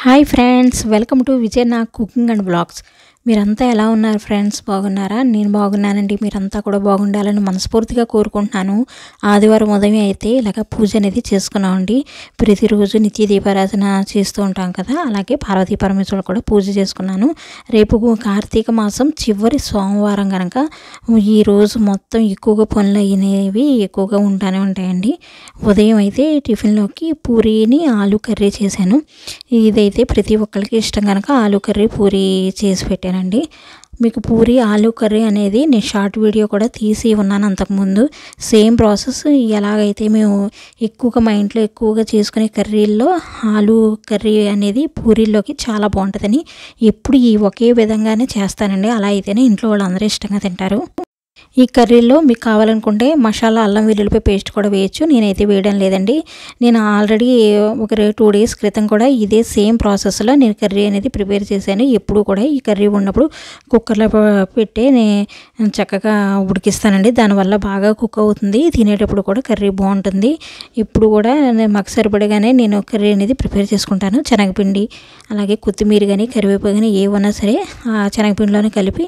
Hi friends, welcome to Vijay నా cooking and blogs. మీరంతా ఎలా ఉన్నారు ఫ్రెండ్స్? బాగున్నారా? నేను బాగున్నానండి. మీరంతా కూడా బాగుండాలని మనస్ఫూర్తిగా కోరుకుంటున్నాను. ఆదివారం ఉదయం అయితే ఇలాగ పూజ అనేది చేసుకున్నామండి. ప్రతిరోజు నిత్య దీపారాధన చేస్తూ ఉంటాం కదా, అలాగే పార్వతీ పరమేశ్వరుడు కూడా పూజ చేసుకున్నాను. రేపు కార్తీక మాసం చివరి సోమవారం కనుక ఈరోజు మొత్తం ఎక్కువగా పనులు అయినవి ఎక్కువగా ఉంటాయండి. ఉదయం అయితే టిఫిన్లోకి పూరీని ఆలు కర్రీ చేశాను. ఇదైతే ప్రతి ఒక్కరికి ఇష్టం కనుక ఆలు కర్రీ పూరీ చేసి పెట్టానండి. మీకు పూరీ ఆలు కర్రీ అనేది నేను షార్ట్ వీడియో కూడా తీసి ఉన్నాను అంతకుముందు. సేమ్ ప్రాసెస్ ఎలాగైతే మేము ఎక్కువగా మా ఇంట్లో ఎక్కువగా చేసుకునే కర్రీల్లో ఆలు కర్రీ అనేది పూరీల్లోకి చాలా బాగుంటుందని ఎప్పుడు ఈ ఒకే విధంగానే చేస్తానండి. అలా అయితేనే ఇంట్లో వాళ్ళందరూ ఇష్టంగా తింటారు. ఈ కర్రీలో మీకు కావాలనుకుంటే మసాలా అల్లం వెల్లుల్లిపాయ పేస్ట్ కూడా వేయచ్చు. నేనైతే వేయడం లేదండి. నేను ఆల్రెడీ ఒక 2 డేస్ క్రితం కూడా ఇదే సేమ్ ప్రాసెస్లో నేను కర్రీ అనేది ప్రిపేర్ చేశాను. ఎప్పుడు కూడా ఈ కర్రీ ఉన్నప్పుడు కుక్కర్లో పెట్టి చక్కగా ఉడికిస్తానండి. దానివల్ల బాగా కుక్ అవుతుంది. తినేటప్పుడు కూడా కర్రీ బాగుంటుంది. ఇప్పుడు కూడా మాకు సరిపడగానే నేను కర్రీ అనేది ప్రిపేర్ చేసుకుంటాను. శనగపిండి అలాగే కొత్తిమీర కానీ కరివేపాకు కానీ ఏమన్నా సరే ఆ శనగపిండిలోనే కలిపి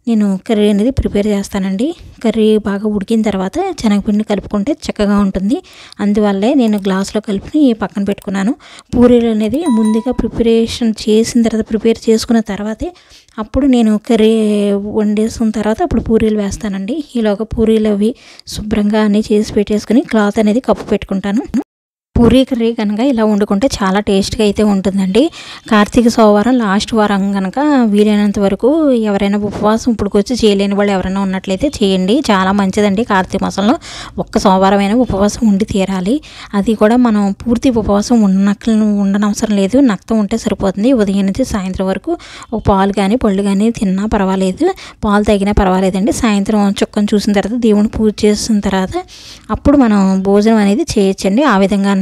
నేను కర్రీ అనేది ప్రిపేర్ చేస్తానండి. కర్రీ బాగా ఉడికిన తర్వాత శనగపిండి కలుపుకుంటే చక్కగా ఉంటుంది. అందువల్లే నేను గ్లాస్లో కలిపి పక్కన పెట్టుకున్నాను. పూరీలు అనేది ముందుగా ప్రిపేర్ చేసుకున్న తర్వాతే అప్పుడు నేను కర్రీ వండేసిన తర్వాత అప్పుడు పూరీలు వేస్తానండి. ఈలోగా పూరీలు అవి శుభ్రంగా అన్నీ చేసి పెట్టేసుకుని క్లాత్ అనేది కప్పు పెట్టుకుంటాను. పూరీ కర్రీ కనుక ఇలా వండుకుంటే చాలా టేస్ట్గా అయితే ఉంటుందండి. కార్తీక సోమవారం లాస్ట్ వారం కనుక వీలైనంత వరకు ఎవరైనా ఉపవాసం ఇప్పుడుకొచ్చి చేయలేని వాళ్ళు ఎవరైనా ఉన్నట్లయితే చేయండి. చాలా మంచిదండి. కార్తీక మాసంలో ఒక్క సోమవారం అయినా ఉపవాసం ఉండి తీరాలి. అది కూడా మనం పూర్తి ఉపవాసం ఉండనవసరం లేదు. నక్తం ఉంటే సరిపోతుంది. ఉదయం నుంచి సాయంత్రం వరకు ఒక పాలు కానీ పళ్ళు కానీ తిన్నా పర్వాలేదు, పాలు తగినా పర్వాలేదండి. సాయంత్రం చుక్కను చూసిన తర్వాత దేవుని పూజ చేసిన తర్వాత అప్పుడు మనం భోజనం అనేది చేయొచ్చండి. ఆ విధంగా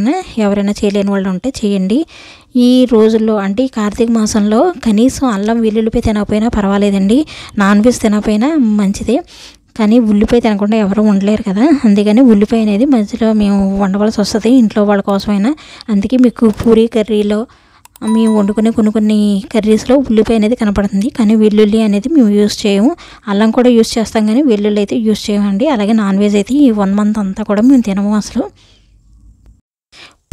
ఎవరైనా చేయలేని వాళ్ళు ఉంటే చేయండి. ఈ రోజుల్లో అంటే ఈ కార్తీక మాసంలో కనీసం అల్లం వెల్లుల్లిపాయ తినకపోయినా పర్వాలేదండి. నాన్ వెజ్ తినకపోయినా మంచిదే, కానీ ఉల్లిపాయ తినకుండా ఎవరు ఉండలేరు కదా. అందుకని ఉల్లిపాయ అనేది మధ్యలో మేము వండవలసి వస్తుంది ఇంట్లో వాళ్ళ కోసమైనా. అందుకే మీకు పూరీ కర్రీలో మేము వండుకునే కొన్ని కర్రీస్లో ఉల్లిపాయ అనేది కనపడుతుంది, కానీ వెల్లుల్లి అనేది మేము యూజ్ చేయము. అల్లం కూడా యూజ్ చేస్తాం కానీ వెల్లుల్లి అయితే యూజ్ చేయమండి. అలాగే నాన్ వెజ్ అయితే ఈ 1 మంత్ అంతా కూడా మేము తినము అసలు.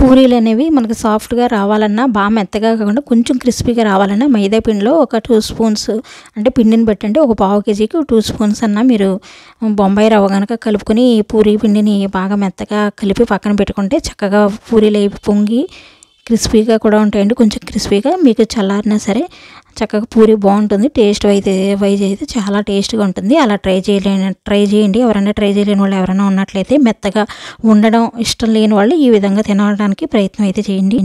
పూరీలు అనేవి మనకు సాఫ్ట్గా రావాలన్నా, బాగా మెత్తగా కాకుండా కొంచెం క్రిస్పీగా రావాలన్నా మైదా పిండిలో ఒక 2 స్పూన్స్ అంటే పిండిని పెట్టండి. ఒక పావు కేజీకి 2 స్పూన్స్ అన్నా మీరు బొంబాయి రవ్వ కనుక కలుపుకొని పూరీ పిండిని బాగా మెత్తగా కలిపి పక్కన పెట్టుకుంటే చక్కగా పూరీలు అవి పొంగి క్రిస్పీగా కూడా ఉంటాయండి. కొంచెం క్రిస్పీగా మీకు చల్లారినా సరే చక్కగా పూరీ బాగుంటుంది. టేస్ట్ వైజ్ అయితే చాలా టేస్ట్గా ఉంటుంది. అలా ట్రై చేయండి. ఎవరైనా ట్రై చేయలేని వాళ్ళు ఎవరైనా ఉన్నట్లయితే, మెత్తగా ఉండడం ఇష్టం లేని వాళ్ళు ఈ విధంగా తినడానికి ప్రయత్నం అయితే చేయండి.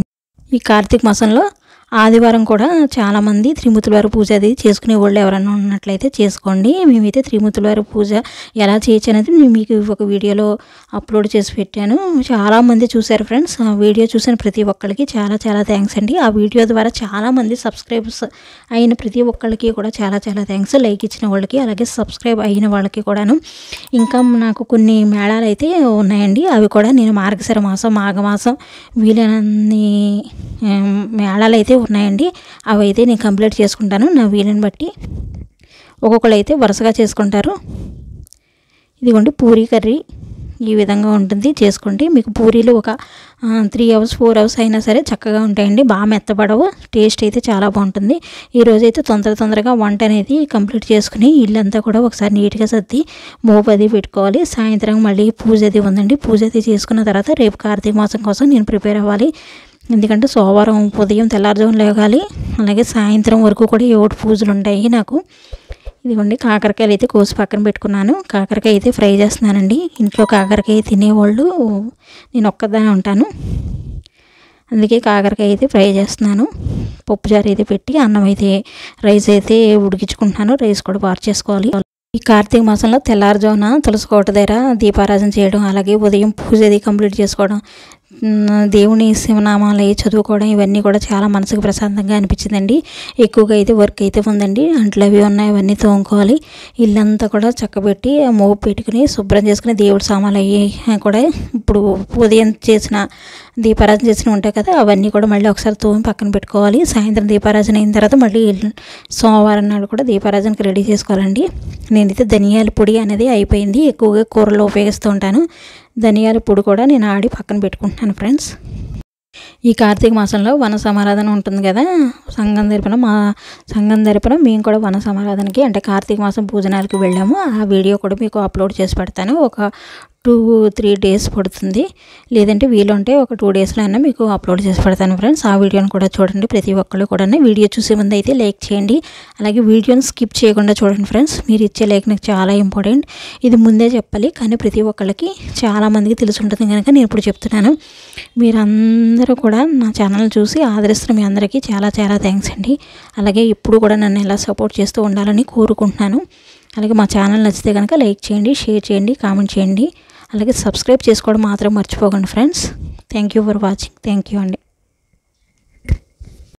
ఈ కార్తీక మాసంలో ఆదివారం కూడా చాలామంది త్రిమూర్తుల వారి పూజ అది చేసుకునే వాళ్ళు ఎవరైనా ఉన్నట్లయితే చేసుకోండి. మేమైతే త్రిమూర్తుల వారి పూజ ఎలా చేయొచ్చు అనేది మీకు ఒక వీడియోలో అప్లోడ్ చేసి పెట్టాను. చాలామంది చూశారు ఫ్రెండ్స్. ఆ వీడియో చూసిన ప్రతి ఒక్కరికి చాలా చాలా థ్యాంక్స్ అండి. ఆ వీడియో ద్వారా చాలామంది సబ్స్క్రైబర్స్ అయిన ప్రతి ఒక్కరికి కూడా చాలా చాలా థ్యాంక్స్. లైక్ ఇచ్చిన వాళ్ళకి అలాగే సబ్స్క్రైబ్ అయిన వాళ్ళకి కూడాను. ఇంకా నాకు కొన్ని మేళాలు అయితే ఉన్నాయండి. అవి కూడా నేను మార్గశిర మాసం, మాఘమాసం వీలైనన్ని మేళాలు అయితే ఉన్నాయండి. అవి అయితే నేను కంప్లీట్ చేసుకుంటాను నా వీలుని బట్టి. ఒక్కొక్కరు అయితే వరుసగా చేసుకుంటారు. ఇదిగోండి పూరీ కర్రీ ఈ విధంగా ఉంటుంది, చేసుకోండి. మీకు పూరీలు ఒక 3 అవర్స్ 4 అవర్స్ అయినా సరే చక్కగా ఉంటాయండి. బాగా మెత్తబడవు, టేస్ట్ అయితే చాలా బాగుంటుంది. ఈరోజైతే తొందరగా వంట అనేది కంప్లీట్ చేసుకుని ఇల్లంతా కూడా ఒకసారి నీట్గా సర్ది మోపది పెట్టుకోవాలి. సాయంత్రం మళ్ళీ పూజ అది ఉందండి. పూజ అది చేసుకున్న తర్వాత రేపు కార్తీక మాసం కోసం నేను ప్రిపేర్ అవ్వాలి. ఎందుకంటే సోమవారం ఉదయం తెల్లారుజామున లేగాలి, అలాగే సాయంత్రం వరకు కూడా 7 పూజలు ఉంటాయి నాకు. ఇదిగోండి కాకరకాయలు అయితే కోసి పక్కన పెట్టుకున్నాను. కాకరకాయ అయితే ఫ్రై చేస్తున్నానండి. ఇంట్లో కాకరకాయ తినేవాళ్ళు నేను ఒక్కదానే ఉంటాను, అందుకే కాకరకాయ అయితే ఫ్రై చేస్తున్నాను. పప్పుచారు అయితే పెట్టి అన్నం అయితే రైస్ అయితే ఉడికించుకుంటున్నాను. రైస్ కూడా వార్ చేసుకోవాలి. ఈ కార్తీక మాసంలో తెల్లారుజామున తులసి కోట దగ్గర దీపారాధన చేయడం, అలాగే ఉదయం పూజ అది కంప్లీట్ చేసుకోవడం, దేవుని శివనామాలు చదువుకోవడం ఇవన్నీ కూడా చాలా మనసుకు ప్రశాంతంగా అనిపించిందండి. ఎక్కువగా అయితే వర్క్ అయితే ఉందండి. అంట్లు అవి ఉన్నాయి, అవన్నీ తోముకోవాలి. ఇల్లంతా కూడా చక్కబెట్టి మోపు పెట్టుకుని శుభ్రం చేసుకుని దేవుడి సామాన్లు అవి కూడా ఇప్పుడు ఉదయం చేసిన దీపారాధన చేసినవి ఉంటాయి కదా, అవన్నీ కూడా మళ్ళీ ఒకసారి తోమి పక్కన పెట్టుకోవాలి. సాయంత్రం దీపారాధన అయిన తర్వాత మళ్ళీ సోమవారం నాడు కూడా దీపారాధనకి రెడీ చేసుకోవాలండి. నేనైతే ధనియాల పొడి అనేది అయిపోయింది, ఎక్కువగా కూరలో ఉపయోగిస్తూ ఉంటాను. ధనియాల పొడి కూడా నేను ఆడి పక్కన పెట్టుకుంటున్నాను ఫ్రెండ్స్. ఈ కార్తీక మాసంలో వన సమారాధన ఉంటుంది కదా, సంఘం తరపున మేము కూడా వన సమారాధనకి అంటే కార్తీక మాసం పూజనాలకి వెళ్ళాము. ఆ వీడియో కూడా మీకు అప్లోడ్ చేసి పెడతాను. ఒక 2-3 డేస్ పడుతుంది, లేదంటే వీలుంటే ఒక 2 డేస్లో అయినా మీకు అప్లోడ్ చేసి పెడతాను ఫ్రెండ్స్. ఆ వీడియోని కూడా చూడండి. ప్రతి ఒక్కళ్ళు కూడా వీడియో చూసే ముందు అయితే లైక్ చేయండి, అలాగే వీడియోని స్కిప్ చేయకుండా చూడండి ఫ్రెండ్స్. మీరు ఇచ్చే లైక్ నాకు చాలా ఇంపార్టెంట్. ఇది ముందే చెప్పాలి కానీ ప్రతి ఒక్కళ్ళకి చాలామందికి తెలిసి ఉంటుంది కనుక నేను ఇప్పుడు చెప్తున్నాను. మీరందరూ కూడా నా ఛానల్ చూసి ఆదరిస్తున్న మీ అందరికీ చాలా చాలా థ్యాంక్స్ అండి. అలాగే ఇప్పుడు కూడా నన్ను ఎలా సపోర్ట్ చేస్తూ ఉండాలని కోరుకుంటున్నాను. అలాగే మా ఛానల్ నచ్చితే కనుక లైక్ చేయండి, షేర్ చేయండి, కామెంట్ చేయండి, అలాగే సబ్స్క్రైబ్ చేసుకోవడం మాత్రం మర్చిపోకండి friends. Thank you for watching. Thank you అండి.